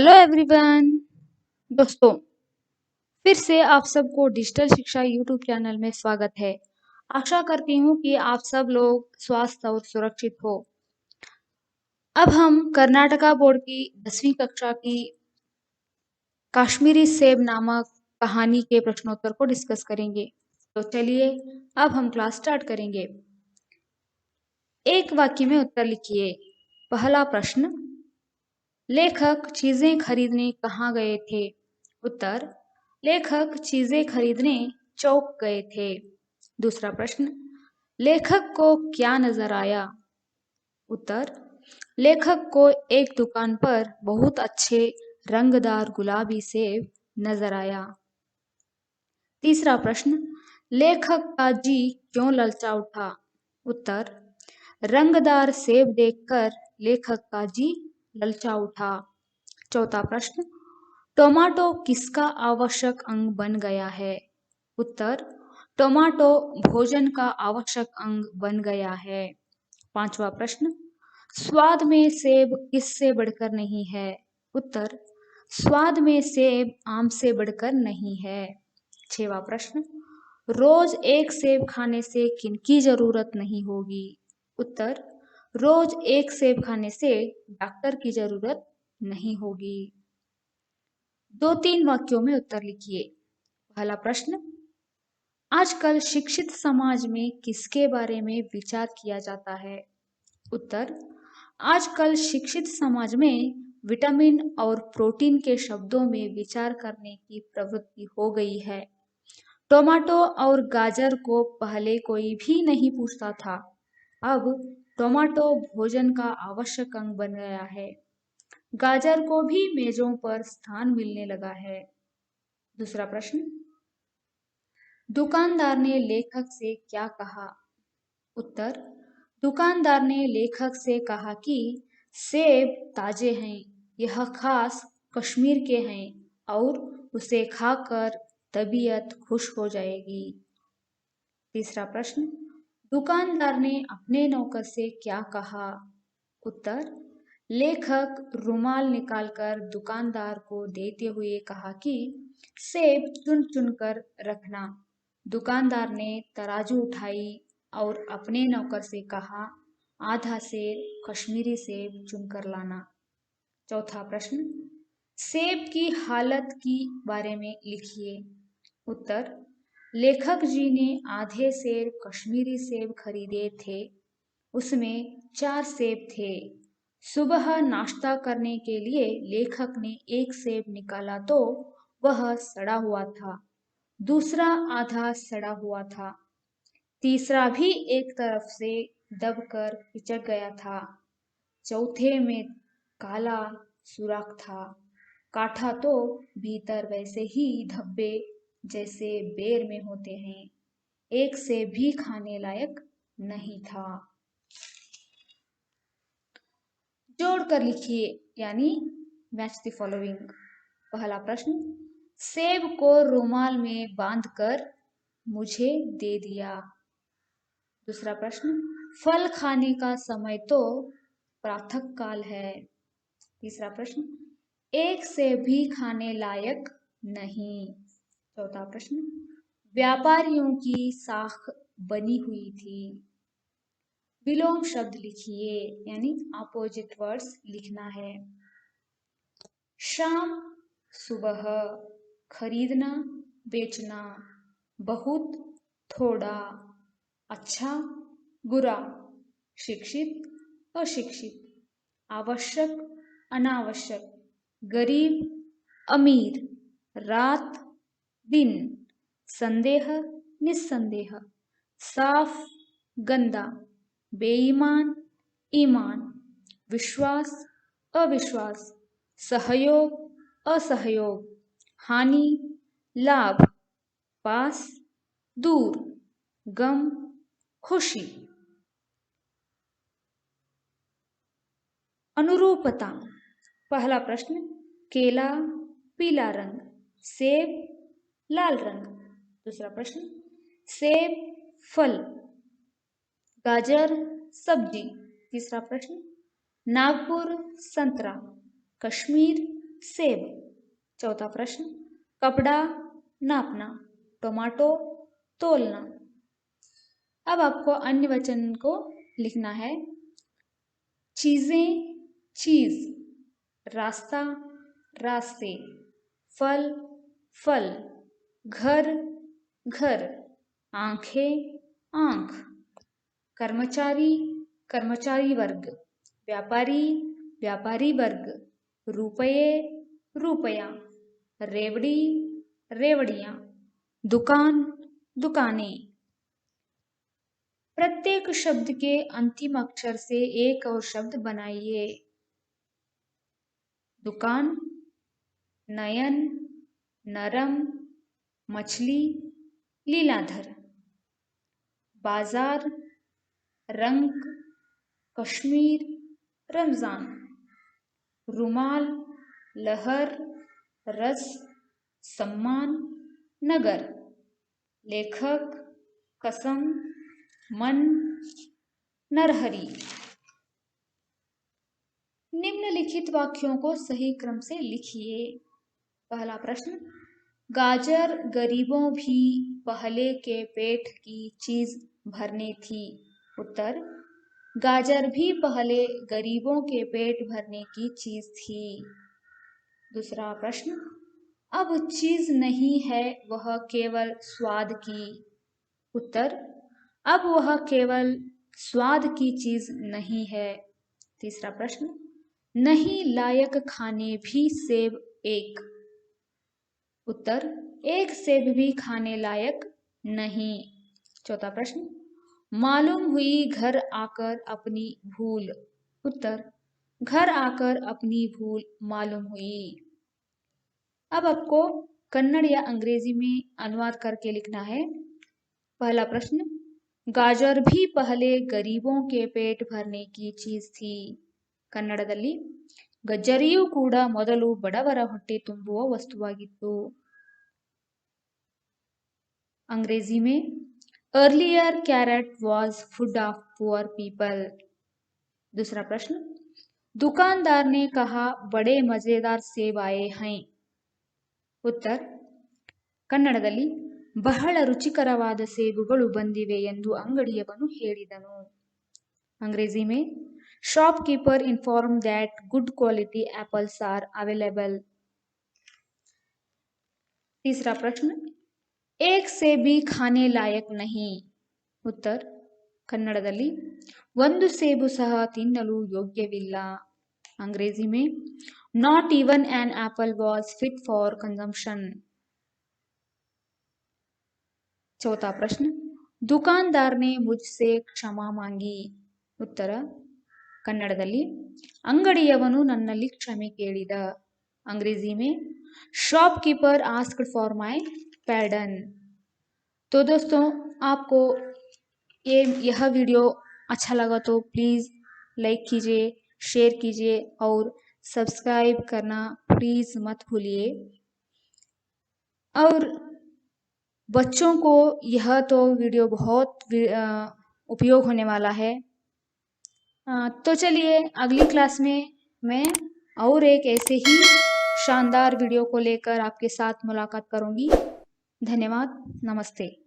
Hello everyone. दोस्तों, फिर से आप सबको डिजिटल शिक्षा यूट्यूब चैनल में स्वागत है। आशा करती हूँ कि आप सब लोग स्वस्थ और सुरक्षित हो। अब हम कर्नाटका बोर्ड की 10वीं कक्षा की कश्मीरी सेब नामक कहानी के प्रश्नोत्तर को डिस्कस करेंगे। तो चलिए अब हम क्लास स्टार्ट करेंगे। एक वाक्य में उत्तर लिखिए। पहला प्रश्न, लेखक चीजें खरीदने कहाँ गए थे? उत्तर, लेखक चीजें खरीदने चौक गए थे। दूसरा प्रश्न, लेखक को क्या नजर आया? उत्तर, लेखक को एक दुकान पर बहुत अच्छे रंगदार गुलाबी सेब नजर आया। तीसरा प्रश्न, लेखक का जी क्यों ललचा उठा? उत्तर, रंगदार सेब देखकर लेखक का जी ललचा उठा। चौथा प्रश्न, टोमेटो किसका आवश्यक अंग बन गया है? उत्तर, टोमेटो भोजन का आवश्यक अंग बन गया है। पांचवा प्रश्न, स्वाद में सेब किससे बढ़कर नहीं है? उत्तर, स्वाद में सेब आम से बढ़कर नहीं है। छठवां प्रश्न, रोज एक सेब खाने से किनकी जरूरत नहीं होगी? उत्तर, रोज एक सेब खाने से डॉक्टर की जरूरत नहीं होगी। 2-3 वाक्यों में उत्तर लिखिए। पहला प्रश्न, आजकल शिक्षित समाज में किसके बारे में विचार किया जाता है? उत्तर, आजकल शिक्षित समाज में विटामिन और प्रोटीन के शब्दों में विचार करने की प्रवृत्ति हो गई है। टोमेटो और गाजर को पहले कोई भी नहीं पूछता था, अब टोमेटो भोजन का आवश्यक अंग बन गया है। गाजर को भी मेजों पर स्थान मिलने लगा है। दूसरा प्रश्न, दुकानदार ने लेखक से क्या कहा? उत्तर, दुकानदार ने लेखक से कहा कि सेब ताजे हैं, यह खास कश्मीर के हैं और उसे खाकर तबीयत खुश हो जाएगी। तीसरा प्रश्न, दुकानदार ने अपने नौकर से क्या कहा? उत्तर, लेखक रुमाल निकालकर दुकानदार को देते हुए कहा कि सेब चुन चुन कर रखना। दुकानदार ने तराजू उठाई और अपने नौकर से कहा, आधा सेर कश्मीरी सेब चुनकर लाना। चौथा प्रश्न, सेब की हालत की बारे में लिखिए। उत्तर, लेखक जी ने आधे सेर कश्मीरी सेब खरीदे थे, उसमें 4 सेब थे। सुबह नाश्ता करने के लिए लेखक ने एक सेब निकाला तो वह सड़ा हुआ था, दूसरा आधा सड़ा हुआ था, तीसरा भी एक तरफ से दबकर पिचक गया था, चौथे में काला सुराख था, काठा तो भीतर वैसे ही धब्बे जैसे बेर में होते हैं, एक से भी खाने लायक नहीं था। जोड़ कर लिखिए, यानी मैच द फॉलोइंग। पहला प्रश्न, सेब को रुमाल में बांधकर मुझे दे दिया। दूसरा प्रश्न, फल खाने का समय तो प्रातः काल है। तीसरा प्रश्न, एक से भी खाने लायक नहीं। चौथा प्रश्न, व्यापारियों की साख बनी हुई थी। विलोम शब्द लिखिए, यानी अपोजिट वर्ड्स लिखना है। शाम, सुबह, खरीदना, बेचना, बहुत, थोड़ा, अच्छा, बुरा, शिक्षित, अशिक्षित, आवश्यक, अनावश्यक, गरीब, अमीर, रात, दिन, संदेह, निस्संदेह, साफ, गंदा, बेईमान, ईमान, विश्वास, अविश्वास, सहयोग, असहयोग, हानि, लाभ, पास, दूर, गम, खुशी। अनुरूपता। पहला प्रश्न, केला पीला रंग, सेब लाल रंग। दूसरा प्रश्न, सेब फल, गाजर सब्जी। तीसरा प्रश्न, नागपुर संतरा, कश्मीर सेब। चौथा प्रश्न, कपड़ा नापना, टोमेटो तोलना। अब आपको अन्य वचन को लिखना है। चीजें, चीज, रास्ता, रास्ते, फल, फल, घर, घर, आंखें, आंख, कर्मचारी, कर्मचारी वर्ग, व्यापारी, व्यापारी वर्ग, रुपये, रुपया, रेवड़ी, रेवड़ियां, दुकान, दुकानें। प्रत्येक शब्द के अंतिम अक्षर से एक और शब्द बनाइए। दुकान, नयन, नरम, मछली, लीलाधर। बाजार, रंग, कश्मीर, रमजान। रुमाल, लहर, रस, सम्मान, नगर। लेखक, कसम, मन, नरहरी। निम्नलिखित वाक्यों को सही क्रम से लिखिए। पहला प्रश्न, गाजर गरीबों भी पहले के पेट की चीज भरने थी। उत्तर, गाजर भी पहले गरीबों के पेट भरने की चीज थी। दूसरा प्रश्न, अब चीज नहीं है वह केवल स्वाद की। उत्तर, अब वह केवल स्वाद की चीज नहीं है। तीसरा प्रश्न, नहीं लायक खाने भी सेब एक। उत्तर, एक सेब भी खाने लायक नहीं। चौथा प्रश्न, मालूम हुई घर आकर अपनी भूल। उत्तर, घर आकर अपनी भूल मालूम हुई। अब आपको कन्नड़ या अंग्रेजी में अनुवाद करके लिखना है। पहला प्रश्न, गाजर भी पहले गरीबों के पेट भरने की चीज थी। कन्नಡದಲ್ಲಿ ಗಜ್ಜರಿಯೂ ಕೂಡ ಮೊದಲು ಬಡವರ ಹೊಟ್ಟೆ ತುಂಬುವ ವಸ್ತುವಾಗಿತ್ತು। अंग्रेजी में, earlier carrot was food of poor people. दूसरा प्रश्न, दुकानदार ने कहा बड़े मजेदार सेब आए हैं। उत्तर, ಕನ್ನಡದಲ್ಲಿ ಬಹಳ ರುಚಿಕರವಾದ ಸೇಬುಗಳು ಬಂದಿವೆ ಎಂದು ಅಂಗಡಿಯವನು ಹೇಳಿದನು। अंग्रेजी में, shopkeeper inform that good quality apples are available. तीसरा प्रश्न, एक सेब भी खाने लायक नहीं। उत्तर, ಕನ್ನಡದಲ್ಲಿ ಒಂದು ಸೇಬು ಸಹ ತಿನ್ನಲು ಯೋಗ್ಯವಿಲ್ಲ। अंग्रेजी में, not even an apple was fit for consumption। चौथा प्रश्न, दुकानदार ने मुझसे क्षमा मांगी। उत्तर, ಕನ್ನಡದಲ್ಲಿ ಅಂಗಡಿಯವನು ನನ್ನಲ್ಲಿ ಕ್ಷಮೆ ಕೇಳಿದ। अंग्रेजी में, शॉपकीपर आस्क्ड फॉर माय पैर्डन। तो दोस्तों, आपको यह वीडियो अच्छा लगा तो प्लीज़ लाइक कीजिए, शेयर कीजिए और सब्सक्राइब करना प्लीज़ मत भूलिए। और बच्चों को यह तो वीडियो बहुत उपयोग होने वाला है। तो चलिए अगली क्लास में मैं और एक ऐसे ही शानदार वीडियो को लेकर आपके साथ मुलाकात करूंगी। धन्यवाद, नमस्ते।